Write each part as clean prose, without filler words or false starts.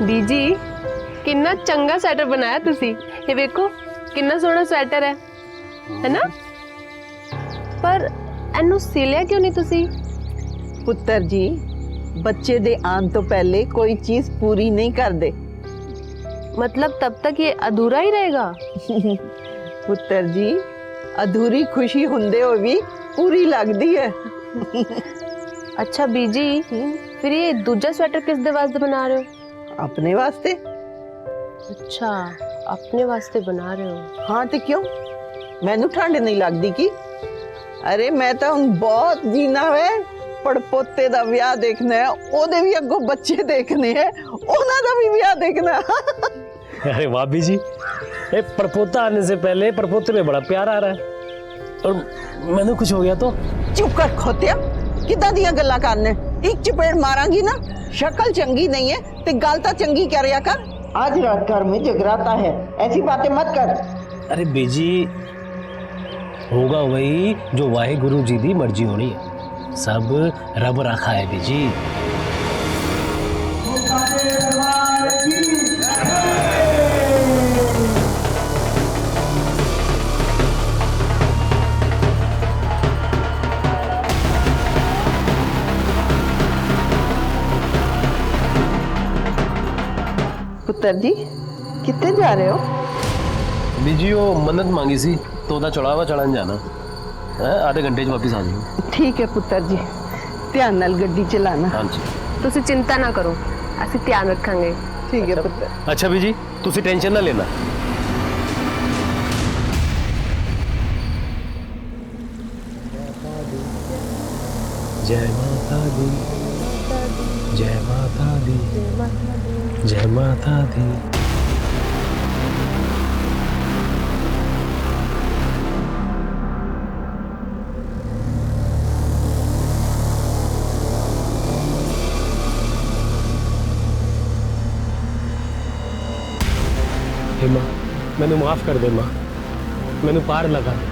बीजी किन्ना चंगा स्वेटर बनाया तुसी। ये देखो किन्ना सोहना स्वेटर है ना? पर एनू सिलिया क्यों नहीं तुसी? पुत्र जी, बच्चे दे आन तो पहले कोई चीज पूरी नहीं कर दे। मतलब तब तक ये अधूरा ही रहेगा? पुत्र जी, अधूरी खुशी हुंदे हो भी पूरी लगदी है। अच्छा बीजी, फिर ये दूजा स्वेटर किस दे वास्ते बना रहे हो? अपने वास्ते। अच्छा, अपने वास्ते बना रहे हो? हाँ तो क्यों, मैनू ठंड नहीं लगदी की? अरे मैं तो हुण बहुत जीना है, पड़पोते दा विआह देखना है, ओदे भी अगों बच्चे देखने हैं, ओना दा भी विआह देखना है। अरे वाह बीजी, ये परपोता आने से पहले परपोते में बड़ा प्यार आ रहा है, और मैंने कुछ हो गया तो? चुप कर खोतिया, किदां दियां गल्लां करने? एक चपेड़ मारांगी ना, शक्ल चंगी नहीं है ते गल तो चंगी करिया कर। आज रात घर में जगराता है, ऐसी बातें मत कर। अरे बीजी, होगा वही जो वाहे गुरु जी दी मर्जी होनी है, सब रब रखा है बीजी। पुत्र जी, कितने जा रहे हो? बीजी वो मन्नत मांगी सी तो ओदा चढ़ावा चढ़ान जाना है, आधे घंटे च वापिस आ जाऊंगा। ठीक है पुत्र जी, ध्यान नाल गड्डी चलाना। हाँ जी। तुसी चिंता ना करो, ਅਸੀਂ ध्यान रखांगे। ठीक है पुत्र। अच्छा बीजी, तुसी टेंशन ना लेना। जय माता दी, जय माता दी, जय माता दी। हे मां, मैनू माफ कर दे मां, मैनू पार लगा दे,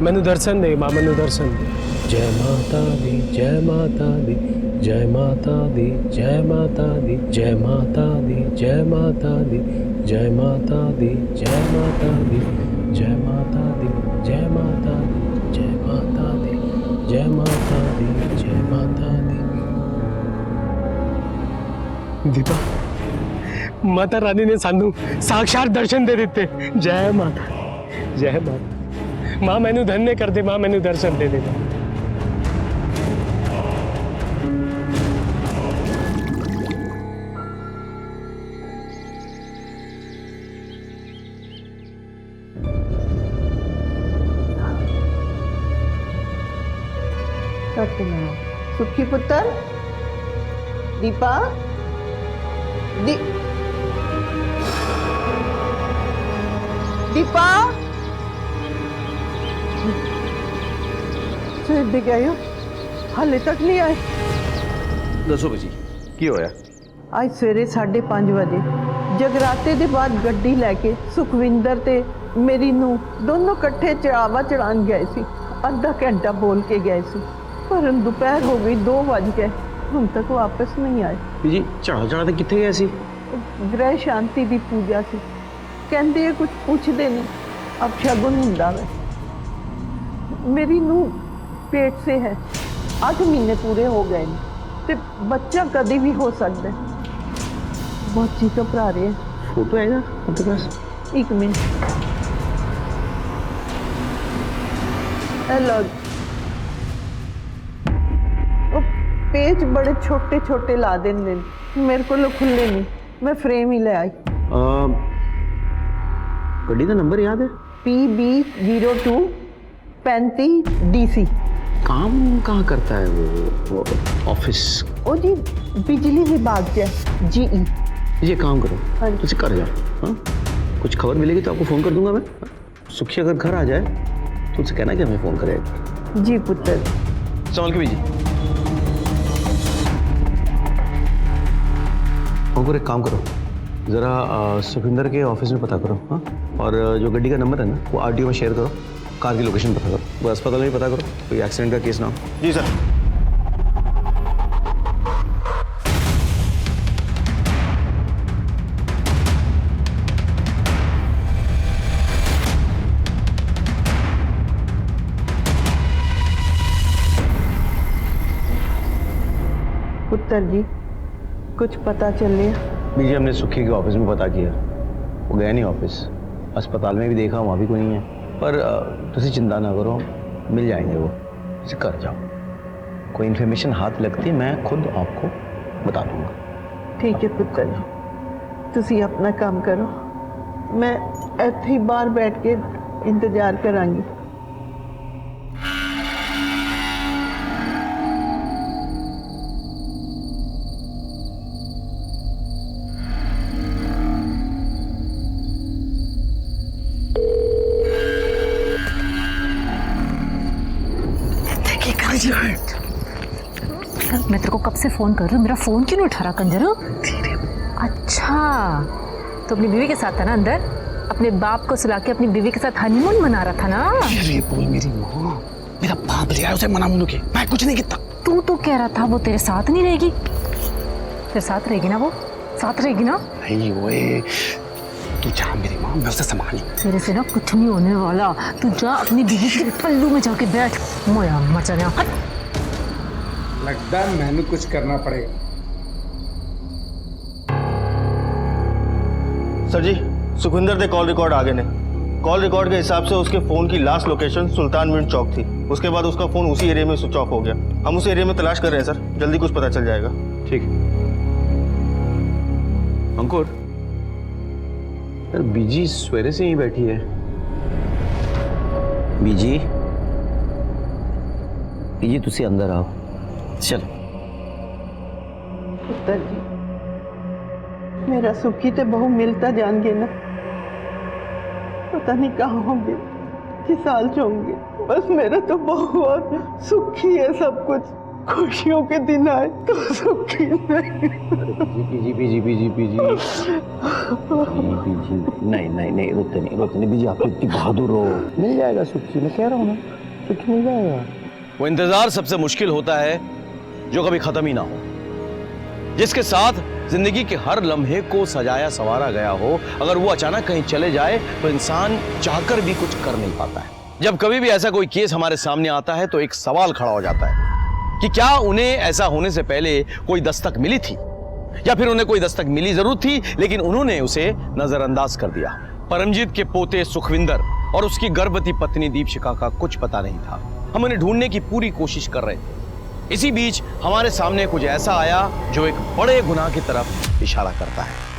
मैनू दर्शन दे मां, मैनू दर्शन दे। जय माता दी, जय माता दी, जय माता दी, जय माता दी, जय माता दी, जय माता दी, जय माता दी, जय माता दी, जय माता दी, जय माता दी, जय माता दी, जय माता दी, जय माता दी। दीपा, माता रानी ने सानू साक्षात दर्शन दे दिते। जय माता, जय माता। मां मैनू धन्य कर दे, मां मैनू दर्शन दे दे। सत्यनारायण, सुखी पुत्र, दीपा, दीपा, सवेर दे गए हो, हाले तक नहीं आए? दसो जी की होया? आज सवेरे 5:30 बजे जगराते के बाद गड्डी लैके सुखविंदर ते मेरी नूं दोनों कट्ठे चढ़ावा चढ़ान गए सी। आधा घंटा बोल के गए सी, पर दोपहर हो गई, 2 बज गए, हम तक वापस नहीं आए। जी चढ़ा चढ़ा कितने गए सी? ग्रह शांति की पूजा सी, कहते कुछ पूछते नहीं, अब शगुन हुंदा वे। मेरी नूं पेट से है, 8 महीने पूरे हो गए ने, ते बच्चा कभी भी हो सकता है। बहुत जी घबरा रहे हैं। फोटो है ना आपके पास? 1 मिनट। हेलो, पेज बड़े छोटे छोटे ला देंगे, मेरे को खुले नहीं, मैं फ्रेम ही ले आई। गड्डी का नंबर याद है? PB02 35 DC। काम कहाँ करता है वो ऑफिस? ओ जी, बिजली विभाग के GE। ये काम करो, हाँ। तुझे कर जाओ। हाँ, कुछ खबर मिलेगी तो आपको फ़ोन कर दूंगा मैं। सुखी अगर घर आ जाए तो उसे कहना कि हमें फ़ोन करेगा। जी पुत्र। संभाल के भेजिए। और एक काम करो, ज़रा सुखविंदर के ऑफिस में पता करो। हाँ, और जो गड्डी का नंबर है ना वो RTO में शेयर करो, कार की लोकेशन पता करो, वो अस्पताल में पता करो, कोई एक्सीडेंट का केस ना हो। जी सर। पुत्र जी कुछ पता चले? बीजी हमने सुखी के ऑफिस में पता किया, वो गया नहीं ऑफिस। अस्पताल में भी देखा, वहाँ भी कोई नहीं है। पर तुसी चिंता ना करो, मिल जाएंगे वो। इसे कर जाओ, कोई इन्फॉर्मेशन हाथ लगती है मैं खुद आपको बता दूंगा। ठीक है पुत्र जी, तुसी अपना काम करो, मैं ਇੱਥੇ ही बाहर बैठ के इंतजार करांगी। मैं तेरे को कब से फोन कर रही हूँ, मेरा फोन क्यों नहीं उठा रहा कंजर? अच्छा, तो अपनी बीवी के साथ था ना अंदर, अपने बाप को सुला के अपनी बीवी के साथ हनीमून मना रहा था ना? ये बोल मेरी माँ, मेरा बाप ले आया उसे मना मुनू के, मैं कुछ नहीं किया। तू तो कह रहा था वो तेरे साथ नहीं रहेगी, तेरे साथ रहेगी ना? वो साथ रहेगी ना? नहीं ओए, तू जा मेरी माँ, मैं उसे संभालू। तेरे से ना कुछ नहीं होने वाला, तू जा अपनी बीवी के पल्लू में जाके बैठ। मोया मचना, लगता है मैंने कुछ करना पड़ेगा। सर जी, सुखविंदर दे कॉल रिकॉर्ड आगे ने। कॉल रिकॉर्ड के हिसाब से उसके फोन की लास्ट लोकेशन सुल्तान मिंट चौक थी। उसके बाद उसका फोन उसी एरिया में स्विच ऑफ हो गया। हम उस एरिया में तलाश कर रहे हैं सर, जल्दी कुछ पता चल जाएगा। ठीक है। अंकुर, यार बीजी सवेरे से ही बैठी है। बीजी, बीजी तुसी अंदर आओ। चलो। पुत्र जी, मेरा सुखी तो बहु मिलता जान गए ना, पता नहीं कहाँ होंगे, किस हाल से होंगे। बस मेरा तो बहुत सुखी है, सब कुछ खुशियों के दिन आए तो सुखी नहीं। बीजी बीजी बीजी बीजी नहीं रोते नहीं बीजी, आप इतनी बहादुर हो। मिल जाएगा सुखी, मैं कह रहा हूँ ना, सुखी मिल जाएगा। वो इंतजार सबसे मुश्किल होता है जो कभी खत्म ही ना हो, जिसके साथ जिंदगी के हर लम्हे को सजाया संवारा गया हो। अगर वो अचानक कहीं चले जाए तो इंसान चाहकर भी कुछ कर नहीं पाता है। जब कभी भी ऐसा कोई केस हमारे सामने आता है तो एक सवाल खड़ा हो जाता है कि क्या उन्हें ऐसा होने से पहले कोई दस्तक मिली थी, या फिर उन्हें कोई दस्तक मिली जरूर थी लेकिन उन्होंने उसे नजरअंदाज कर दिया। परमजीत के पोते सुखविंदर और उसकी गर्भवती पत्नी दीपशिखा का कुछ पता नहीं था। हम उन्हें ढूंढने की पूरी कोशिश कर रहे थे। इसी बीच हमारे सामने कुछ ऐसा आया जो एक बड़े गुनाह की तरफ इशारा करता है।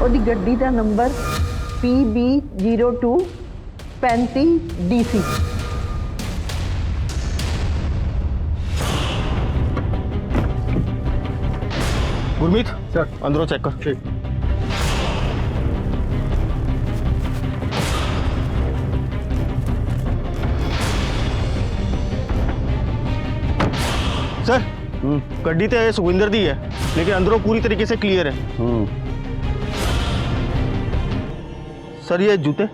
ਉਹਦੀ ਗੱਡੀ ਦਾ number PB02 35DC। Gurmeet sir, अंदरों चेक कर। ठीक। सर, गड्डी तो सुखविंदर दी है लेकिन अंदरों पूरी तरीके से क्लियर है। सर ये जूते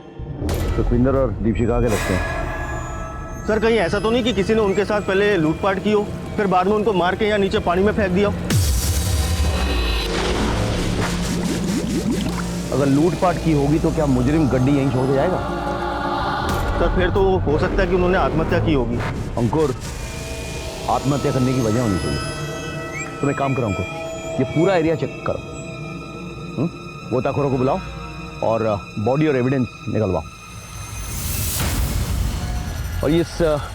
सुखविंदर और दीपशिखा के लगते हैं। सर कहीं ऐसा तो नहीं कि किसी ने उनके साथ पहले लूटपाट की हो, फिर बाद में उनको मार के या नीचे पानी में फेंक दिया हो? अगर लूटपाट की होगी तो क्या मुजरिम गड्डी यहीं छोड़ के जाएगा? सर फिर तो हो सकता है कि उन्होंने आत्महत्या की होगी। अंकुर, आत्महत्या करने की वजह होनी चाहिए। तुम एक काम करो अंकुर, ये पूरा एरिया चेक करो, गोताखोरों को बुलाओ और बॉडी और एविडेंस निकलवाओ। और इस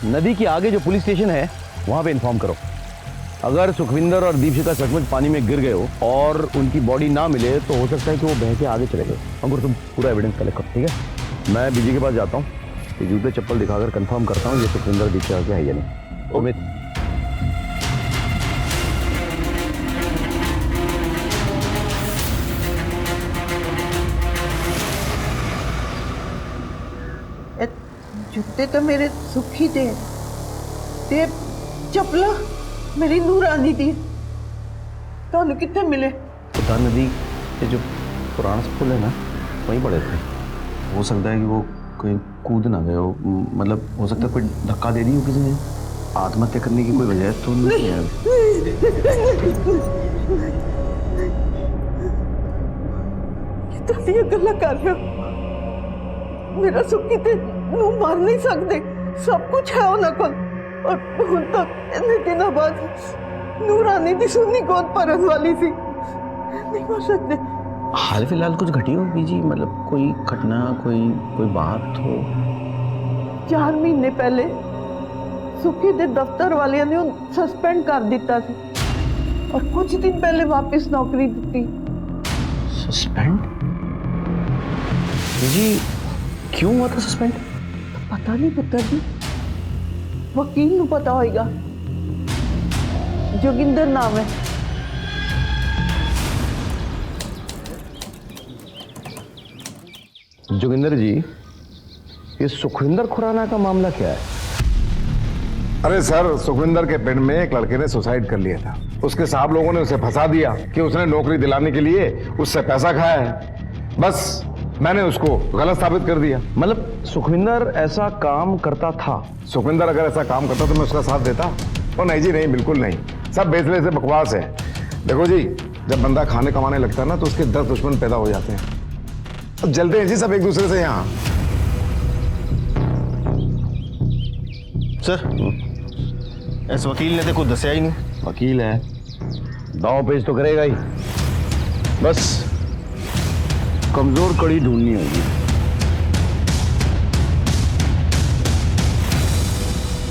नदी के आगे जो पुलिस स्टेशन है वहां पे इन्फॉर्म करो। अगर सुखविंदर और दीपशिखा सचमुच पानी में गिर गए हो और उनकी बॉडी ना मिले तो हो सकता है कि वो बह के आगे चले गए। अंकुर तुम पूरा एविडेंस कलेक्ट करो, ठीक है? मैं बीजी के पास जाता हूँ, ये जूते चप्पल दिखाकर कंफर्म करता हूँ ये सुखविंदर दीपशिखा के है या नहीं। उम्मीद जूते तो मेरे सुखी दे ते चपला मेरी नूरानी दी ਤੁਹਾਨੂੰ कितने मिले? उदा नदी के जो पुराना पुल है ना वहीं पड़े थे। हो सकता है कि वो कोई कूद ना गए हो, मतलब हो सकता है कोई धक्का दे दी हो किसी ने। आत्महत्या करने की कोई वजह तो नहीं है। ये गल्ला कर रहे हो, मेरा सुखी ते नू मार नहीं सकते, सब कुछ है उन्हें को। और हुण तक इतने दिनों बाद नूरानी दी सुनी गोद परन वाली सी, नहीं मार सकते। हाल फिलहाल कुछ घटी हो बीजी, मतलब कोई घटना, कोई बात हो? 4 महीने पहले सुखी दे दफ्तर वाले ने सस्पेंड कर दिता सी और कुछ दिन पहले वापस नौकरी दी। सस्पेंड? जी क्यों हुआ था सस्पेंड? पता नहीं पुत्र जी, वकील नू पता होएगा, जोगिंदर नाम है। जोगिंदर जी, ये सुखविंदर खुराना का मामला क्या है? अरे सर, सुखविंदर के पिंड में एक लड़के ने सुसाइड कर लिया था। उसके साहब लोगों ने उसे फंसा दिया कि उसने नौकरी दिलाने के लिए उससे पैसा खाया है। बस मैंने उसको गलत साबित कर दिया। मतलब सुखविंदर ऐसा काम करता था? सुखविंदर अगर ऐसा काम करता तो मैं उसका साथ देता? ओ नहीं जी, नहीं, बिल्कुल नहीं। सब बेचले से बकवास है। देखो जी, जब बंदा खाने कमाने लगता है ना तो उसके 10 दुश्मन पैदा हो जाते हैं। अब जलते हैं जी सब एक दूसरे से यहाँ। सर, इस वकील ने तो कुछ दसिया ही नहीं। वकील है, दाव पेश तो करेगा ही। बस कमजोर कड़ी ढूंढनी होगी।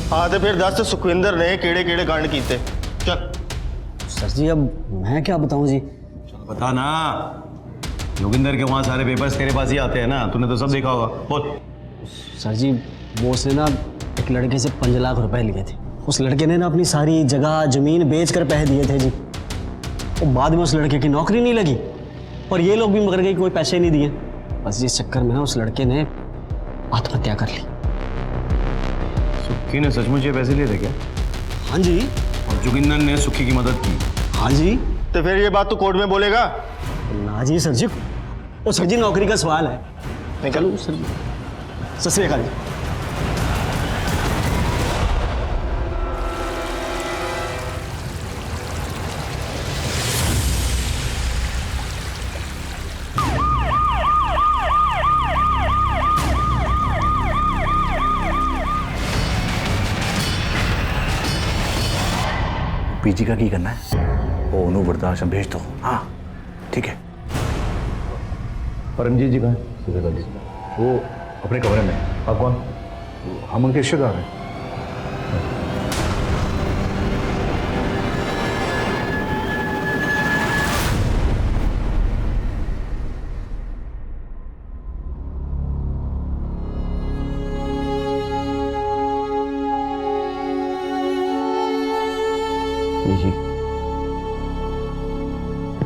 हाँ तो फिर दस सुखविंदर ने केड़े केड़े कांड कीते, चल। सर जी अब मैं क्या बताऊं जी। बता ना, जोगिंदर के वहाँ सारे पेपर्स तेरे पास ही आते हैं ना, तूने तो सब देखा होगा। बोल। सर जी वो उसने ना एक लड़के से 5 लाख रुपए लिए थे। उस लड़के ने ना अपनी सारी जगह जमीन बेच कर पैसे दिए थे जी। और बाद में उस लड़के की नौकरी नहीं लगी और ये लोग भी मगर गए, कोई पैसे नहीं दिए। बस इस चक्कर में ना उस लड़के ने आत्महत्या कर ली। सुखी ने सचमुच ये पैसे लिए थे क्या? हाँ जी। और जोगिंदर ने सुखी की मदद की? हाँ जी। तो फिर ये बात तू कोर्ट में बोलेगा? ना जी सर जी, वो सर जी नौकरी का सवाल है। निकल सर जी। सत श्री अकाल जी। पीजी का की करना है? वो उन्हों वृद्धाश्रम भेज दो। हाँ ठीक है। परमजीत जी कहाँ है? वो अपने कमरे में। आप कौन? हम उनके रिश्तेदार हैं।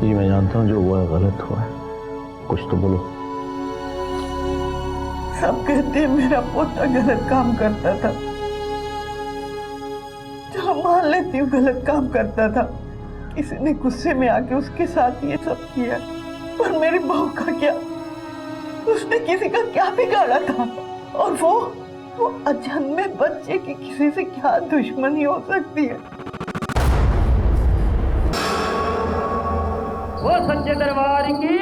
जी मैं जानता हूँ जो हुआ है गलत हुआ है, कुछ तो बोलो। सब कहते हैं मेरा पोता गलत काम करता था। चलो मान लेती हूँ गलत काम करता था, किसी ने गुस्से में आके उसके साथ ये सब किया। पर मेरी बहू का क्या? उसने किसी का क्या बिगाड़ा था? और वो अजन्मे बच्चे की किसी से क्या दुश्मनी हो सकती है? वो सच्चे दरबार की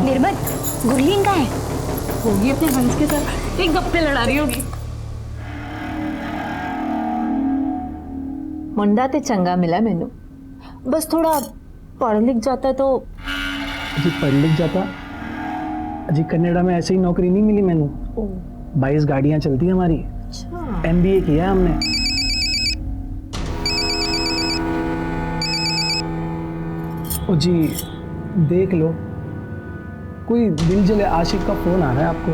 निर्मल, गुरलीन कहाँ है? होगी अपने हंस के साथ, एक गप्पे लड़ा रही होगी। मुंडा ते चंगा मिला मैनू, बस थोड़ा पढ़ लिख जाता तो। जी पढ़ लिख जाता जी, कनाडा में ऐसे ही नौकरी नहीं मिली मैनू। 22 गाड़ियां चलती है हमारी। अच्छा। MBA किया हमने। ओ जी देख लो, कोई दिल जले आशिक का फोन आ रहा है आपको।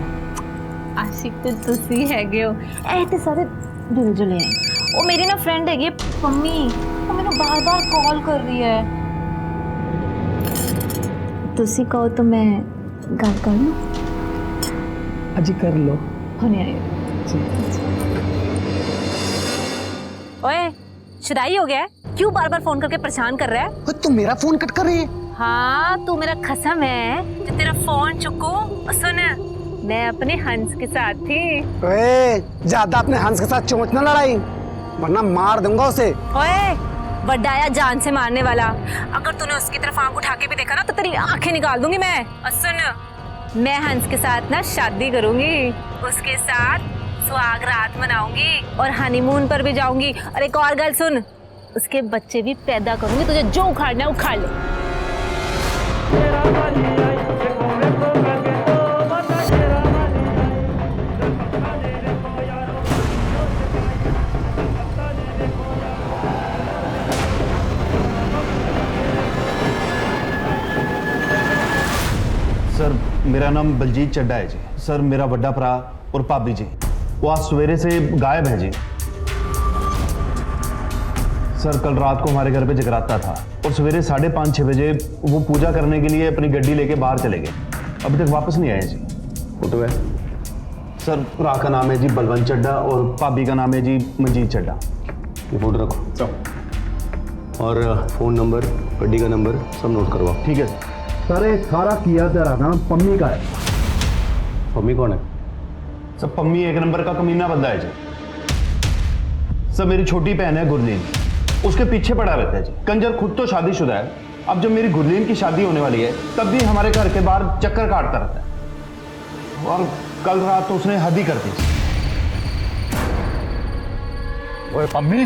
आशिक तो तुसी है गयो, ऐते सारे दिल जले हैं। वो मेरी ना फ्रेंड है ये पम्मी, वो मैंने बार-बार कॉल कर रही है। तुसी कहो तो मैं गल कर लूं? अजी कर लो। होने आए। ओए, शुदाई हो गया है? क्यों बार बार फोन करके परेशान कर रहा है? तू मेरा फोन कट कर रही है? हाँ, तू मेरा खसम है जो तेरा फोन चुकू। सुन, मैं अपने हंस के साथ थी। ओए, ज्यादा अपने हंस के साथ चोंच ना लड़ाई, वरना मार दूंगा उसे। ओए, बड्डाया जान से मारने वाला, अगर तूने उसकी तरफ आंख उठा के भी देखा ना तो तेरी आंखें निकाल दूंगी मैं। और सुन, मैं हंस के साथ ना शादी करूंगी, उसके साथ सुहाग रात मनाऊंगी और हनीमून पर भी जाऊंगी। और एक और गल सुन, उसके बच्चे भी पैदा करूंगी, तुझे जो उखाड़ना है उखाड़ ले। सर मेरा नाम बलजीत चड्डा है जी। सर मेरा बड़ा भरा और भाभी जी वो आज सवेरे से गायब है जी। सर कल रात को हमारे घर पे जगराता था और सवेरे 5:30-6 बजे वो पूजा करने के लिए अपनी गड्डी लेके बाहर चले गए, अभी तक वापस नहीं आए जी। फोटो है सर, भरा का नाम है जी बलवंत चड्डा और भाभी का नाम है जी मंजीत चड्डा। ये फोटो रखो और फोन नंबर, गड्डी का नंबर सब नोट करवाओ। ठीक है सर। ये सारा किया तेरा नाम पम्मी का है। पम्मी कौन है? सब पम्मी एक नंबर का कमीना बंदा है जी। सब मेरी छोटी बहन है गुरलीन, उसके पीछे पड़ा रहता है जी। कंजर खुद तो शादीशुदा है, अब जब मेरी गुरलीन की शादी होने वाली है तब भी हमारे घर के बाहर चक्कर काटता रहता है। और कल रात तो उसने हद ही कर दी। ओए पम्मी,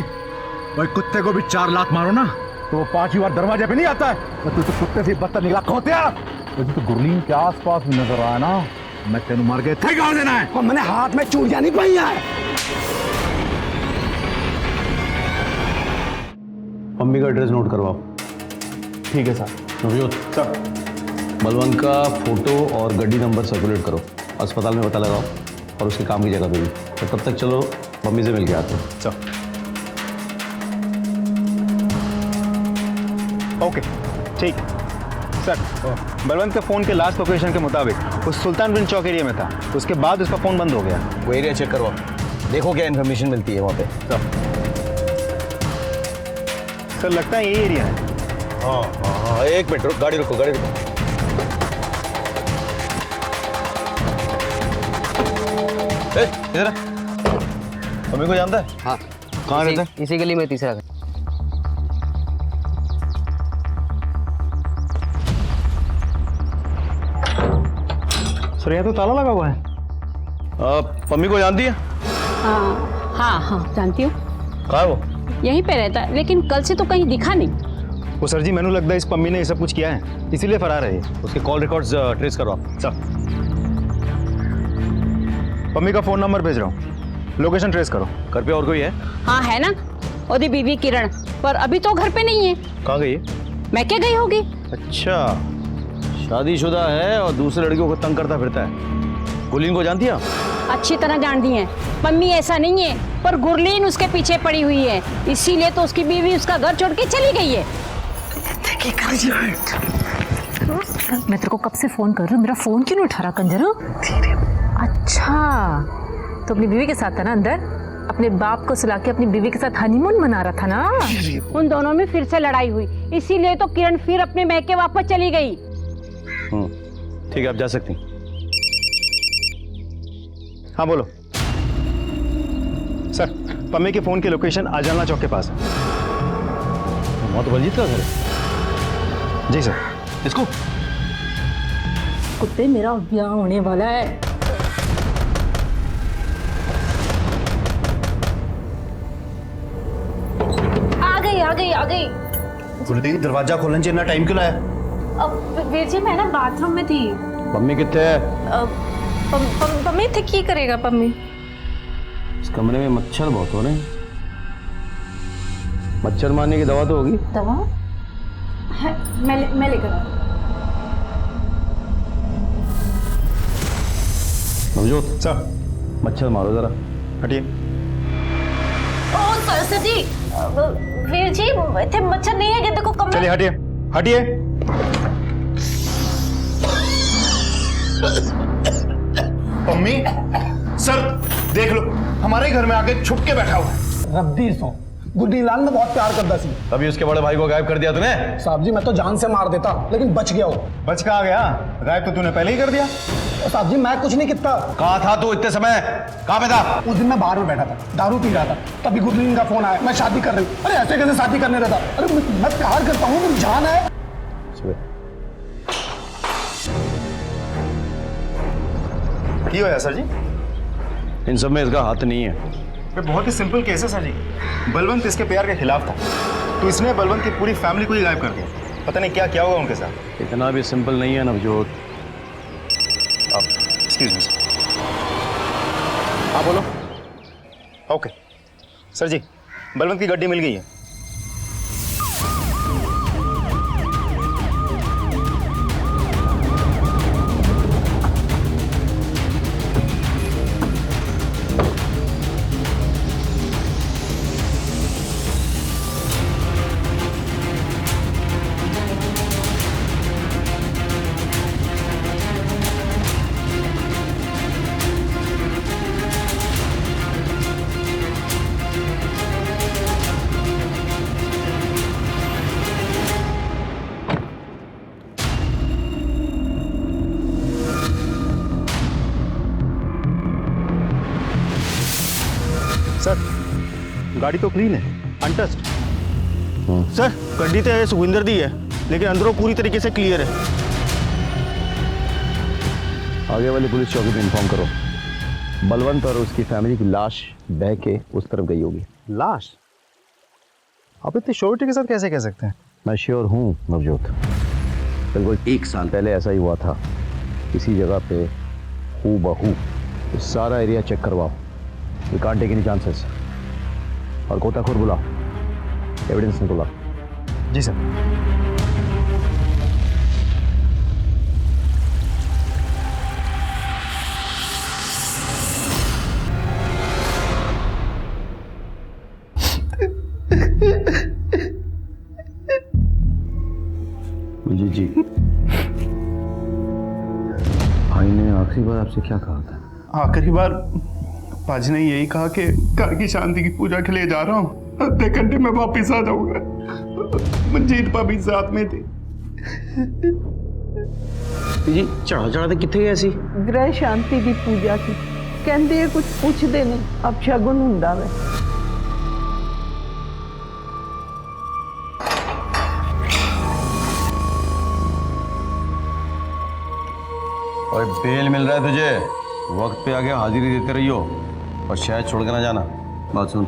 ओए कुत्ते को भी 4 लात मारो ना तो वो 5 बार दरवाजे पे नहीं आता है। तू तो कुत्ते से बदतर निकला खोतिया। तो गुरलीन के आसपास भी नजर आया ना, मैं तेन मार के थे गाड़ देना है। और मैंने हाथ में चूड़ियां नहीं पाई है। मम्मी का एड्रेस नोट करवाओ। ठीक है सर। नवजोत सर बलवंत का फोटो और गड्डी नंबर सर्कुलेट करो, अस्पताल में पता लगाओ और उसके काम की जगह पे भी। तो तब तक चलो मम्मी से मिल के आते हैं। सर ओके ठीक सर। बलवंत के फ़ोन के लास्ट लोकेशन के मुताबिक उस सुल्तानविंड चौक एरिया में था, उसके बाद उसका फ़ोन बंद हो गया। वो एरिया चेक करवाओ, देखो क्या इन्फॉर्मेशन मिलती है वहाँ पे। सर लगता है यही एरिया है। हाँ, एक मिनट रुक, गाड़ी रुको, गाड़ी रुको। इधर आ। मम्मी को जानता है? हाँ। कहाँ रहता है? इसी गली में तीसरा घर। सर यहाँ तो ताला लगा हुआ है। मम्मी को जानती है? हाँ जानती हूँ, कहाँ है वो? यहीं पे रहता है, लेकिन कल से तो कहीं दिखा नहीं। वो सर जी मैंने लगता है इस पम्मी ने ये सब कुछ किया है, इसीलिए फरार है ये। उसके कॉल रिकॉर्ड्स ट्रेस करो आप। सर पम्मी का फ़ोन नंबर भेज रहा हूँ, लोकेशन ट्रेस करो। घर पे और कोई है? हाँ है ना, ओदी बीवी किरण, पर अभी तो घर पे नहीं है। कहाँ गई है? मैं क्या गई होगी। अच्छा, शादीशुदा है और दूसरे लड़कियों को तंग करता फिरता है। गुरलीन को जानती है? अच्छी तरह जानती हैं। मम्मी ऐसा नहीं है, पर गुरलीन उसके पीछे पड़ी हुई है, इसीलिए तो उसकी बीवी उसका घर छोड़ के चली गई है। मैं तेरे को कब से फोन कर रही हूँ, मेरा फोन क्यों नहीं उठा रहा कंजर? अच्छा, तो अपनी बीवी के साथ था ना अंदर, अपने बाप को सुला के अपनी बीवी के साथ हनीमून मना रहा था ना। उन दोनों में फिर से लड़ाई हुई, इसीलिए तो किरण फिर अपने मैके वापस चली गई। ठीक है, आप जा सकती हैं। हाँ बोलो सर। पम्मी के फ़ोन की लोकेशन आजाना चौक के पास है। वहाँ तो बलजीत का घर है। जी सर। इसको कुत्ते, मेरा ब्याह होने वाला है। आ गई। गुरलीन दरवाजा खोलने चाहिए ना, टाइम क्यों लाया? अब वीर जी मैं ना बाथरूम में थी। मम्मी कितने है? पम्मी थे, की करेगा पम्मी? इस कमरे में मच्छर बहुत हो रहे हैं, मच्छर मारने की दवा तो होगी। दवा है, मैं लेकर। नवजोत सर मच्छर मारो जरा। हटिए। ओ सर जी, वीर जी इतने मच्छर नहीं है, देखो कमरे। चलिए हटिए हटिए। मम्मी, सर देख लो, हमारे घर में आके छुप के बैठा हुआ है। रब्दी सो गुड्डी लाल में बहुत प्यार करता सी। तभी उसके बड़े भाई को गायब कर दिया तूने। साहब जी मैं तो जान से मार देता, लेकिन बच गया वो। बच कहाँ गया? गायब तो तूने पहले ही कर दिया। साहब जी मैं कुछ नहीं कितना। कहाँ था तू इतने समय? कहाँ पे था? उस दिन मैं बाहर में बैठा था, दारू पी रहा था, तभी गुरलीन का फोन आया, मैं शादी कर रही हूँ। अरे ऐसे कैसे शादी करने रहता? अरे मैं प्यार करता हूँ, मेरी जान है। क्यों है सर जी? इन सब में इसका हाथ नहीं है। ये बहुत ही सिंपल केस है सर जी। बलवंत इसके प्यार के खिलाफ था, तो इसने बलवंत की पूरी फैमिली को ही गायब कर दिया। पता नहीं क्या क्या होगा उनके साथ। इतना भी सिंपल नहीं है नवजोत। आप एक्सक्यूज मी सर। हाँ बोलो। ओके सर जी, बलवंत की गड्डी मिल गई है। सर गाड़ी तो क्लीन है, अनटच्ड। सर गड्डी तो सुखविंदर दी है, लेकिन अंदरों पूरी तरीके से क्लियर है। आगे वाली पुलिस चौकी पे इन्फॉर्म करो। बलवंत और उसकी फैमिली की लाश बह के उस तरफ गई होगी। लाश? आप इतनी श्योरिटी के साथ कैसे कह सकते हैं? मैं श्योर हूँ नवजोत। बिल्कुल 1 साल पहले ऐसा ही हुआ था। इसी जगह पे हूबहू सारा एरिया चेक करवाओ। We can't take any chances. और गोताखोर बुलाओ, एविडेंस निकालो। जी सर। जी भाई ने आखिरी बार आपसे क्या कहा था? आखिरी बार पाजी ने यही कहा कि घर की शांति की पूजा के लिए जा रहा हूँ, आधे घंटे में वापिस आ जाऊंगा। मंजीत भाभी साथ में थी। जी चढ़ा कितने गए सी? ग्रह शांति की पूजा की कहते कुछ पूछते नहीं, अब शगुन हुंदा वे। और बेल मिल रहा है तुझे, वक्त पे आके हाजिरी देते रहियो और शायद छोड़ के ना जाना। बात सुन,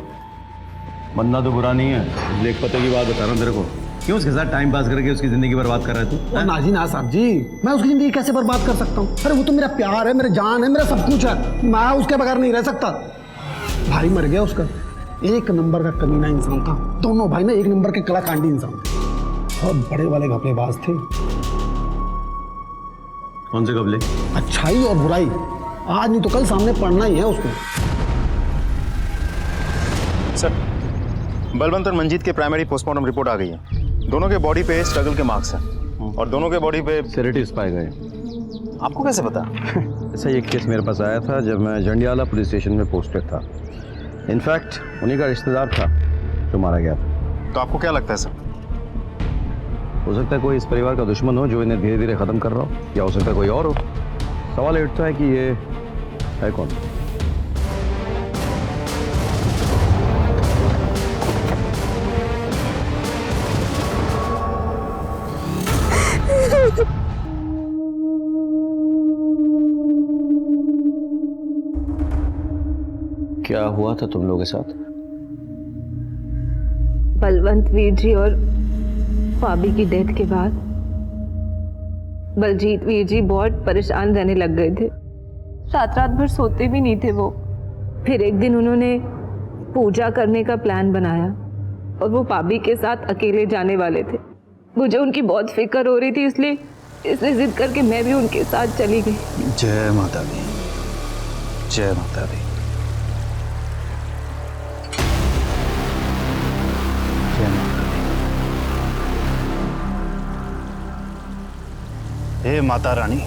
बनना तो बुरा नहीं है, लेख पते की बात बता रहा हूँ तेरे को। क्यों उसके साथ टाइम पास करके उसकी जिंदगी बर्बाद कर रहा है तू? नाजी ना साहब जी, मैं उसकी जिंदगी कैसे बर्बाद कर सकता हूँ? अरे वो तो मेरा प्यार है, मेरी जान है, मेरा सब कुछ है। मैं उसके बगैर नहीं रह सकता। भाई मर गया उसका, 1 नंबर का कमीना इंसान था। दोनों भाई ना 1 नंबर के कलाकांडी इंसान थे, बहुत बड़े वाले घपलेबाज थे। कौन से घपले? अच्छाई और बुराई आज नहीं तो कल सामने पड़ना ही है उसको। सर बलवंत और मंजीत के प्राइमरी पोस्टमार्टम रिपोर्ट आ गई है। दोनों के बॉडी पे स्ट्रगल के मार्क्स हैं और दोनों के बॉडी पे सेडेटिव्स पाए गए। आपको कैसे पता? ऐसा एक केस मेरे पास आया था जब मैं जंडियाला पुलिस स्टेशन में पोस्टेड था। इनफैक्ट उन्हीं का रिश्तेदार था जो मारा गया था। तो आपको क्या लगता है सर? हो सकता है कोई इस परिवार का दुश्मन हो जो इन्हें धीरे धीरे खत्म कर रहा हो, या हो सकता है कोई और हो। सवाल ये उठता है कि ये है कौन? क्या हुआ था तुम लोगों के साथ? बलवंत वीर जी और भाभी की डेथ के बाद बलजीत वीर जी बहुत परेशान रहने लग गए थे। रात रात भर सोते भी नहीं थे वो। फिर एक दिन उन्होंने पूजा करने का प्लान बनाया और वो भाभी के साथ अकेले जाने वाले थे। मुझे उनकी बहुत फिक्र हो रही थी, इसलिए जिद करके मैं भी उनके साथ चली गई। जय माता दी, जय माता दी, जय माता दी। हे माता रानी,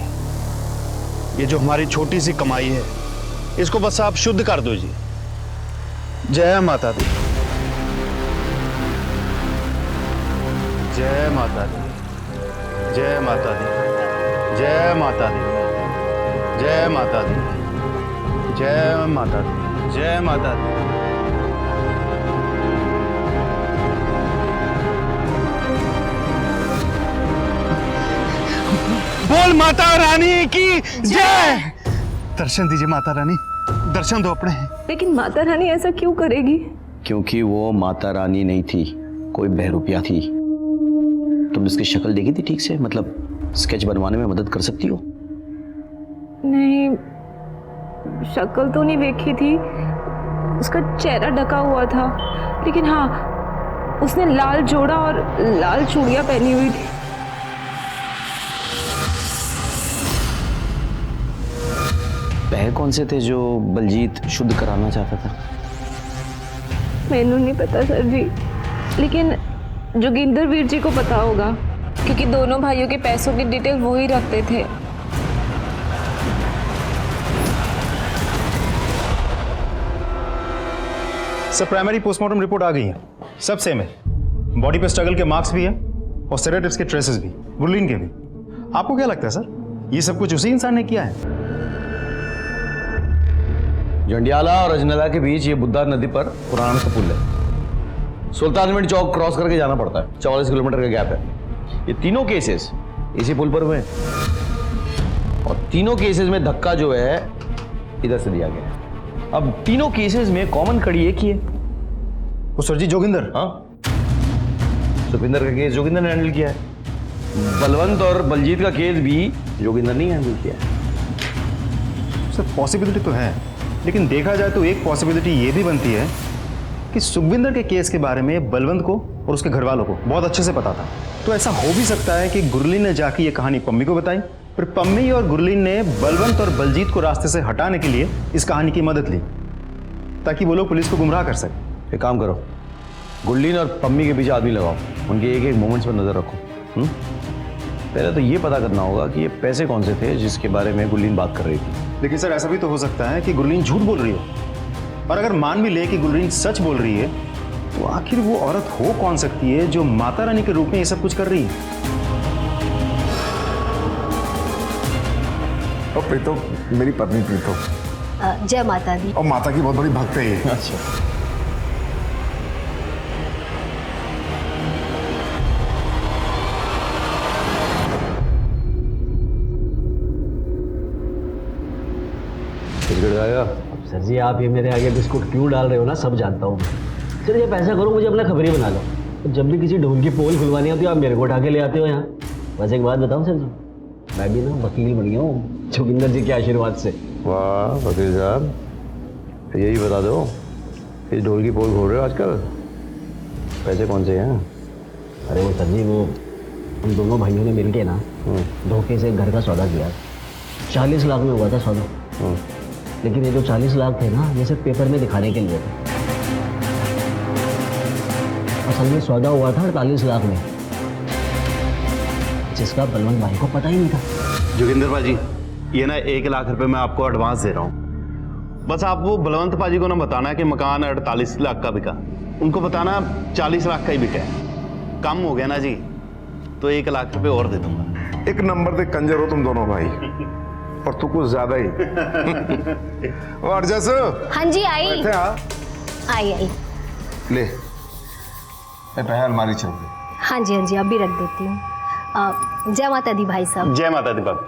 ये जो हमारी छोटी सी कमाई है, इसको बस आप शुद्ध कर दीजिए। जय माता दी, जय माता दी, जय माता दी, जय माता दी, जय माता दी, जय माता दी, जय माता दी। बोल माता रानी की जय। दर्शन दीजिए माता रानी, दर्शन दो अपने। लेकिन माता रानी ऐसा क्यों करेगी? क्योंकि वो माता रानी नहीं थी, कोई बहरूपिया थी। तुम इसकी शक्ल देखी थी ठीक से? मतलब स्केच बनवाने में मदद कर सकती हो? नहीं, शक्ल तो नहीं देखी थी, उसका चेहरा ढका हुआ था। लेकिन हाँ, उसने लाल जोड़ा और लाल चूड़ियां पहनी हुई थी। वह कौन से थे जो बलजीत शुद्ध कराना चाहता था? मैनू नहीं पता सर जी, लेकिन जोगिंदर वीर जी को पता होगा, क्योंकि दोनों भाइयों के पैसों की डिटेल वो ही रखते थे। सर, प्राइमरी पोस्टमार्टम रिपोर्ट आ गई है, सब सेम है। बॉडी पे स्ट्रगल के मार्क्स भी है और सेडेटिव्स के ट्रेसेस भी, गुरलीन के भी। आपको क्या लगता है सर, ये सब कुछ उसी इंसान ने किया है? जंडियाला और अजनला के बीच ये बुद्धा नदी पर पुराना सा पुल है। सुल्तानविंड चौक क्रॉस करके जाना पड़ता है, 44 किलोमीटर का गैप है। ये तीनों केसेस इसी पुल पर हुए और तीनों केसेस में धक्का जो है इधर से दिया गया है। अब तीनों केसेस में कॉमन कड़ी एक ही है। वो सर जी जोगिंदर। हाँ, सुखविंदर का केस जोगिंदर ने हैंडल किया है। बलवंत और बलजीत का केस भी जोगिंदर ने हैंडल किया है। सर, पॉसिबिलिटी तो है, लेकिन देखा जाए तो एक पॉसिबिलिटी ये भी बनती है कि सुखविंदर के केस के बारे में बलवंत को और उसके घर वालों को बहुत अच्छे से पता था। तो ऐसा हो भी सकता है कि गुरलीन ने जाके ये कहानी पम्मी को बताई, फिर पम्मी और गुरलीन ने बलवंत और बलजीत को रास्ते से हटाने के लिए इस कहानी की मदद ली, ताकि वो लोग पुलिस को गुमराह कर सके। एक काम करो, गुरलीन और पम्मी के पीछे आदमी लगाओ, उनके एक एक मोमेंट्स पर नजर रखो। पहले तो ये पता करना होगा कि ये पैसे कौन से थे जिसके बारे में गुरलीन बात कर रही थी। लेकिन सर, ऐसा भी तो हो सकता है कि गुरलीन झूठ बोल रही हो, और अगर मान भी ले कि गुरलीन सच बोल रही है, तो आखिर वो औरत हो कौन सकती है जो माता रानी के रूप में ये सब कुछ कर रही है? और प्रीतो, मेरी पत्नी प्रीतो। जय माता दी। और माता की बहुत बड़ी भक्त है ये। अच्छा, सर जी, आप ये मेरे आगे बिस्कुट क्यों डाल रहे हो ना, सब जानता हूँ। सर, ये पैसा करो, मुझे अपना खबरी बना लो। तो जब भी किसी ढोल की पोल खुलवानी होती है, आप मेरे को उठा के ले आते हो यहाँ। बस एक बात बताऊँ सर जी, मैं भी ना वकील बन गया हूँ जोगिंदर जी के आशीर्वाद से। वाह वकील साहब, यही बता दो, इस ढोल की पोल खोल रहे हो आजकल, पैसे कौन से हैं? अरे वो सर जी, वो उन दोनों भाइयों ने मिल के ना धोखे से घर का सौदा किया। 40 लाख में हुआ था सौदा। लेकिन ये जो 40 लाख थे ना, ये सिर्फ पेपर में दिखाने के लिए थे। असल में सौदा हुआ था 48 लाख में, जिसका बलवंत भाई को पता ही नहीं था। जोगिंदर पाजी, ये ना 1 लाख रुपए मैं आपको एडवांस दे रहा हूँ। बस आप वो बलवंत पाजी को ना बताना कि मकान 48 लाख का बिका, उनको बताना 40 लाख का ही बिका है। कम हो गया ना जी, तो 1 लाख रुपए और दे दूंगा। एक नंबर दे कंजर हो तुम दोनों भाई, और तू कुछ ज्यादा ही। और जैसे हाँ जी, आई बैठे हाँ, आई आई। ले पहले अलमारी चल गई। हाँ जी हाँ जी, अभी रख देती हूँ। जय माता दी भाई साहब। जय माता दी बाबू।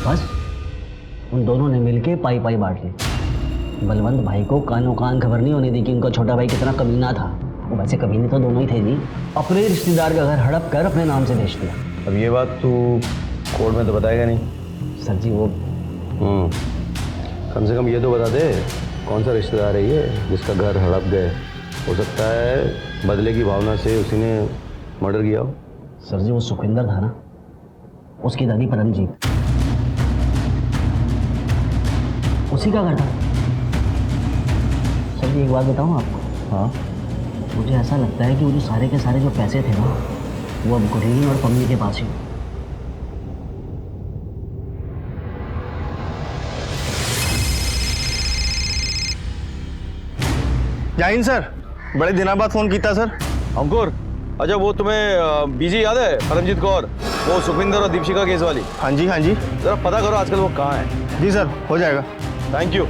बस उन दोनों ने मिलके पाई पाई बांट ली। बलवंत भाई को कानों कान खबर नहीं होने दी कि उनका छोटा भाई कितना कमीना था। वो वैसे कमीने तो दोनों ही थे जी। अपने रिश्तेदार का घर हड़प कर अपने नाम से बेच दिया। अब ये बात तू कोर्ट में तो बताएगा नहीं? सर जी वो कम से कम ये तो बता दे, कौन सा रिश्तेदार है ये जिसका घर हड़प गए? हो सकता है बदले की भावना से उसी ने मर्डर किया हो। सर जी वो सुखविंदर था ना, उसकी दादी परमजीत, उसी का घर था। सर जी एक बात बताऊँ आपको? हाँ, मुझे ऐसा लगता है कि वो जो सारे के सारे जो पैसे थे ना, वो अब गुरलीन और पम्मी के पास ही। जय हिंद सर, बड़े दिनों बाद फोन किया सर। अंकुर, अच्छा वो तुम्हें बीजी याद है, परमजीत कौर, वो सुखविंदर और दीपशिका केस वाली? हाँ जी हाँ जी। जरा पता करो आजकल वो कहाँ है। जी सर, हो जाएगा। Thank you.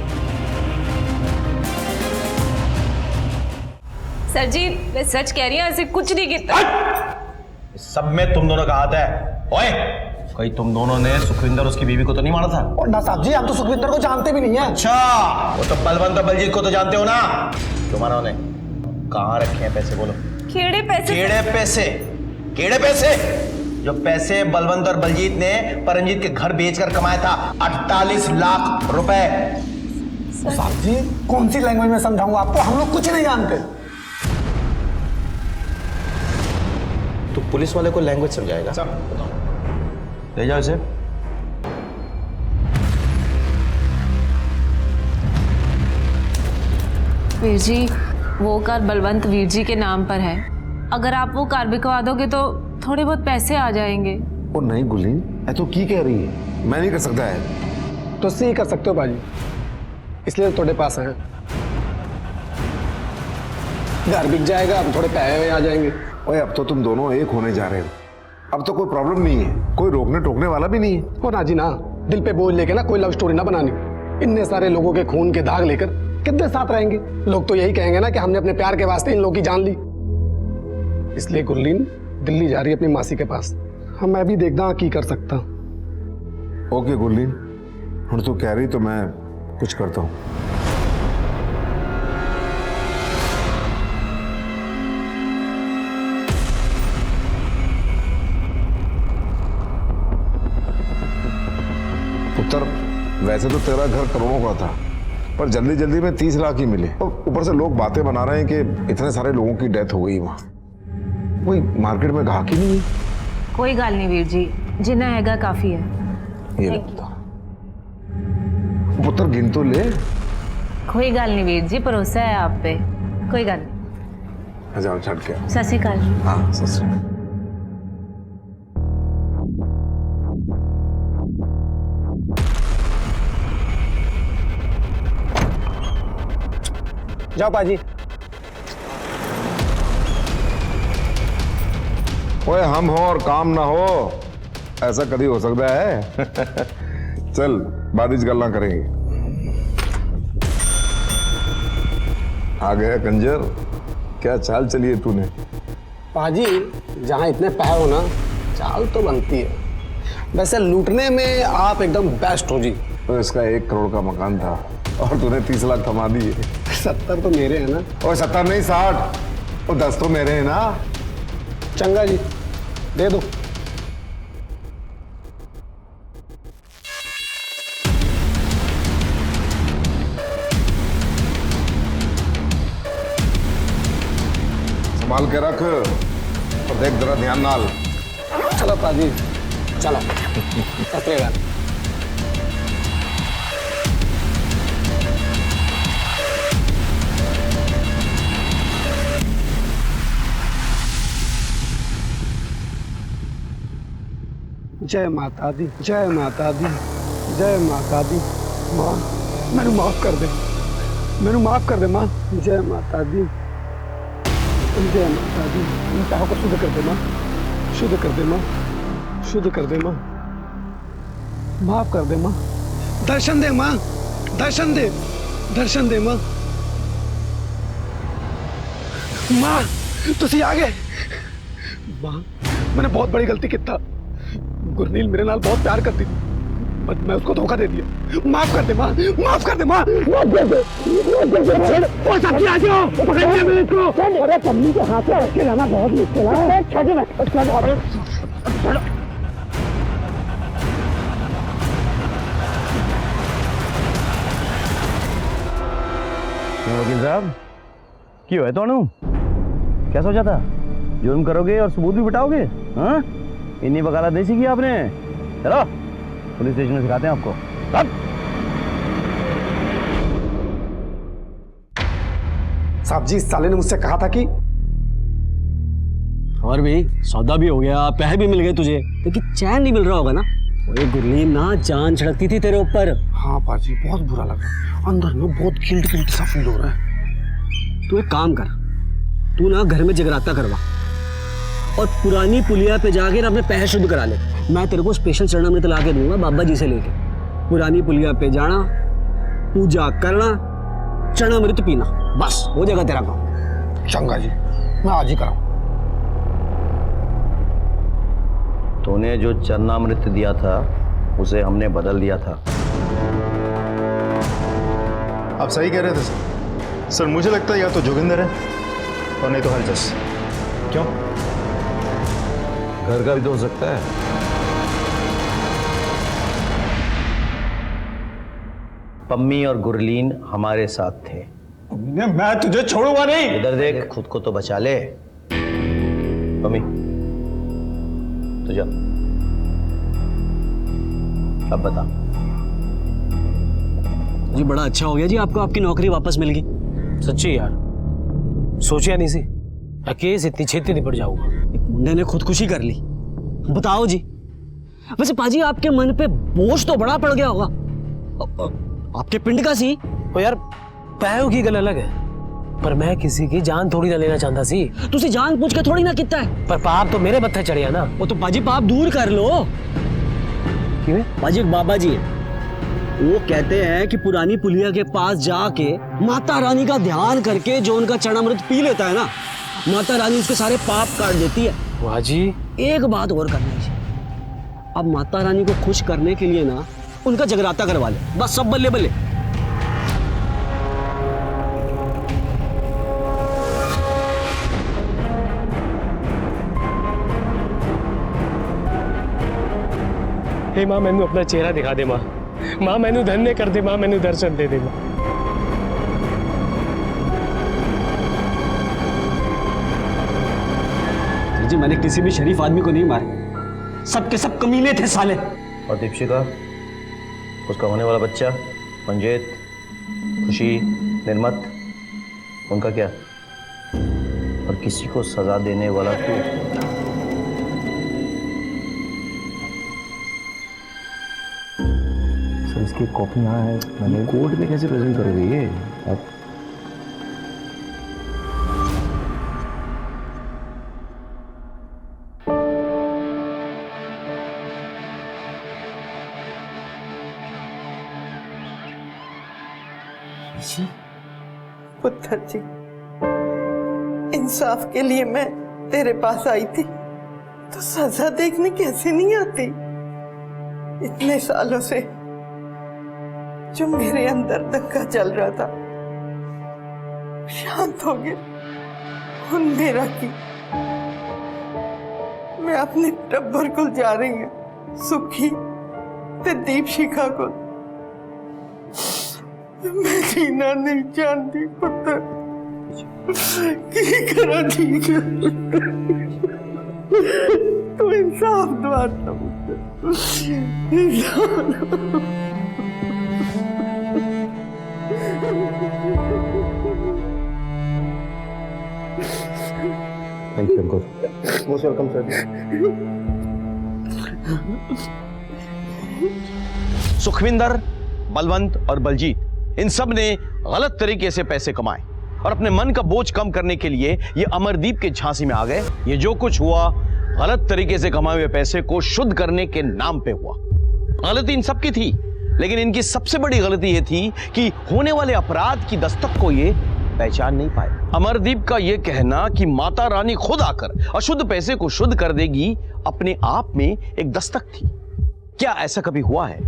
सर जी मैं सच कह रही हूँ, ऐसे कुछ नहीं किया। सब में तुम दोनों का हाथ है। ओए, कहीं तुम दोनों ने सुखविंदर उसकी बीवी को तो नहीं मारा था? और ना साहब जी, हम तो सुखविंदर को जानते भी नहीं है। अच्छा, वो तो बलवंत और बलजीत को तो जानते हो ना? तुम्हारा उन्हें कहाँ रखे हैं पैसे, बोलो। खेड़े पैसे? केड़े पैसे? केड़े पैसे? जो पैसे बलवंत और बलजीत ने परमजीत के घर बेचकर कमाया था, 48 लाख रुपए। साहब जी कौन सी लैंग्वेज में समझाऊंगा आपको, हम लोग कुछ नहीं जानते। तो पुलिस वाले को लैंग्वेज समझाएगा? ले जाओ इसे। वीर जी, वो कार बलवंत वीर जी के नाम पर है। अगर आप वो कार बिकवा दोगे तो थोड़े बहुत पैसे आ जाएंगे। ओ नहीं गुरलीन, ऐ तो की कह रही है, मैं नहीं कर सकता है। तो सी कर सकते हो बाजी, इसलिए तो थोड़े पास है। घर बिक जाएगा, अब थोड़े पैसे आ जाएंगे। ओए अब तो तुम दोनों एक होने जा रहे हो, अब तो कोई प्रॉब्लम नहीं है, कोई रोकने टोकने वाला भी नहीं है। हो ना जी ना, दिल पे बोझ लेके ना कोई लव स्टोरी ना बनानी। इतने सारे लोगों के खून के दाग लेकर कितने साथ रहेंगे? लोग तो यही कहेंगे ना कि हमने अपने प्यार के वास्ते इन लोगों की जान ली। इसलिए गुरलीन दिल्ली जा रही है अपनी मासी के पास। हम मैं भी देखदा की कर सकता। ओके गुरलीन, हुण तू कह रही तो मैं कुछ करता हूँ। पुत्र, वैसे तो तेरा घर करोड़ों का था, पर जल्दी जल्दी में 30 लाख ही मिले, और ऊपर से लोग बातें बना रहे हैं कि इतने सारे लोगों की डेथ हो गई वहां। वही मार्केट में ग्राहक ही नहीं है। कोई गल नहीं वीर जी, जिन्ना हैगा काफी है। ये ले पुत्र, पुत्र गिन तो ले। कोई गल नहीं वीर जी, भरोसा है आप पे, कोई गल नहीं। जाओ छड़ के। सत श्री अकाल। हाँ सत श्री अकाल। जाओ बाजी। ओए हम हो और काम ना हो, ऐसा कभी हो सकता है? चल बाद इच गल्ला करेंगे। आ गया कंजर, क्या चाल चलिए तूने? बाजी जहाँ इतने पैसे हो ना, चाल तो बनती है। वैसे लूटने में आप एकदम बेस्ट हो जी। तो इसका 1 करोड़ का मकान था और तूने 30 लाख कमा दिए। 70 तो मेरे हैं ना। और 70 नहीं 60, और 10 तो मेरे हैं ना। चंगा जी, दे दो। संभाल के रख और देख जरा ध्यान नाल। चलो पाजी, चलो। सतरेगा। जय माता दी, जय माता दी, जय माता दी। माँ मैनू माफ कर दे, मैनू माफ कर दे माँ। जय माता दी, जय माता दी। इन पापों को शुद्ध कर दे माँ, शुद्ध कर दे माँ, शुद्ध कर दे माँ, माफ कर दे माँ। दर्शन दे माँ, दर्शन दे, दर्शन दे माँ। माँ तुसी आ गए। माँ मैंने बहुत बड़ी गलती की था। गुरनील मेरे नाल बहुत प्यार करती थी, बट मैं उसको धोखा दे दिया। माफ कर दे माँ, माफ कर दे माँ, माफ कर दे। ओ साथी आ जाओ, पकड़िए मेरे को। अरे पन्नी के हाथ में रख के जाना बहुत मुश्किल है। छोड़ में वकील साहब क्यों है तो क्या सोचा था? जुर्म करोगे और सबूत भी बिठाओगे? हाँ, इन्हीं वकालत नहीं सीखी आपने। चलो पुलिस स्टेशन में सिखाते हैं आपको। साहब जी, इस साले ने मुझसे कहा था कि और भी सौदा भी हो गया, पैसे भी मिल गए तुझे, लेकिन चैन नहीं मिल रहा होगा ना। वो गुरलीन ना जान छिड़कती थी तेरे ऊपर। हाँ पाजी, बहुत बुरा लगा, अंदर में बहुत गिल्ट सा फील हो रहा है। तू एक काम कर, तू ना घर में जगराता करवा और पुरानी पुलिया पे जाके ना अपने पैर शुद्ध करा ले। मैं तेरे को स्पेशल चरणामृत ला के दूंगा बाबा जी से लेके। पुरानी पुलिया पे जाना, पूजा करना, चरणामृत पीना, बस हो जाएगा तेरा काम। चंगा जी, मैं आज ही कराऊं। तूने जो चरणामृत दिया था उसे हमने बदल दिया था। आप सही कह रहे थे सर। सर मुझे लगता है या तो जोगिंदर है और नहीं तो हरजस। क्यों? घर का भी तो हो सकता है। पम्मी और गुरलीन हमारे साथ थे। मैं तुझे छोड़ूंगा नहीं। इधर देख, खुद को तो बचा ले। पम्मी तो जा, अब बता। जी बड़ा अच्छा हो गया जी, आपको आपकी नौकरी वापस मिल गई। सच्ची यार, सोचा नहीं सी केस इतनी छेती निपट जाऊंगा। एक मुंडे ने खुदकुशी कर ली। बताओ जी, वैसे पाजी आपके मन पे बोझ तो बड़ा पड़ गया होगा। आपके पिंड का सी। ओ यार, पैरों की गल अलग है, पर मैं किसी की जान थोड़ी ना लेना चाहता सी। तुसी जान पूछ के थोड़ी ना कितना है। पर पाप तो मेरे मत्थे चढ़िया ना। वो तो पाजी पाप दूर कर लो। क्यों? पाजी एक बाबा जी है, वो कहते हैं कि पुरानी पुलिया के पास जाके माता रानी का ध्यान करके जो उनका चरणामृत पी लेता है ना, माता रानी उसके सारे पाप काट देती है। वाह जी। एक बात और करनी है, अब माता रानी को खुश करने के लिए ना उनका जगराता करवा ले, बस सब बल्ले बल्ले। हे मां, मैनू अपना चेहरा दिखा दे मां। मां मैनू धन्य कर दे मां, मैनू दर्शन दे दे मां। जी मैंने किसी भी शरीफ आदमी को नहीं मारा, सबके सब कमीने थे साले। और दीपशिका, उसका होने वाला बच्चा, मंजेत, खुशी, निर्मत, उनका क्या? और किसी को सजा देने वाला तू। सर इसकी कॉपी यहाँ है, मैंने कोर्ट में कैसे प्रेजेंट करोगे ये आप? पुत्र जी, इंसाफ के लिए मैं तेरे पास आई थी, तो सजा देखने कैसे नहीं आती? इतने सालों से जो मेरे अंदर दंगा चल रहा था शांत हो गया। उन मेरा की मैं अपने टब्बर को जा रही हूँ, सुखी ते दीपशिखा को। मैं जीना नहीं जानती पुत्र, की करा ठीक है। तू इंसाफ दवाता पुत्र, thank you uncle. Most welcome sir. Sukhwinder, Balwant और बलजीत, इन सब ने गलत तरीके से पैसे कमाए और अपने मन का बोझ कम करने के लिए ये अमरदीप के झांसी में आ गए। ये जो कुछ हुआ गलत तरीके से कमाए हुए पैसे को शुद्ध करने के नाम पे हुआ। गलती इन सबकी थी, लेकिन इनकी सबसे बड़ी गलती ये थी कि होने वाले अपराध की दस्तक को ये पहचान नहीं पाए। अमरदीप का ये कहना कि माता रानी खुद आकर अशुद्ध पैसे को शुद्ध कर देगी अपने आप में एक दस्तक थी। क्या ऐसा कभी हुआ है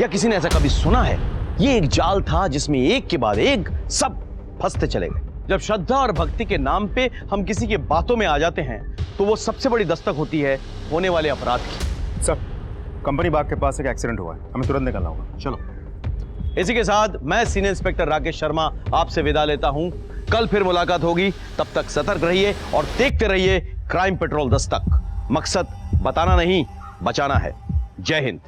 या किसी ने ऐसा कभी सुना है? ये एक जाल था जिसमें एक के बाद एक सब फंसते चले गए। जब श्रद्धा और भक्ति के नाम पे हम किसी के बातों में आ जाते हैं तो वो सबसे बड़ी दस्तक होती है होने वाले अपराध की। सर, कंपनी बाग के पास एक एक्सीडेंट हुआ है, हमें तुरंत निकलना होगा। चलो। इसी के साथ मैं सीनियर इंस्पेक्टर राकेश शर्मा आपसे विदा लेता हूं। कल फिर मुलाकात होगी, तब तक सतर्क रहिए और देखते रहिए क्राइम पेट्रोल दस्तक। मकसद बताना नहीं, बचाना है। जय हिंद।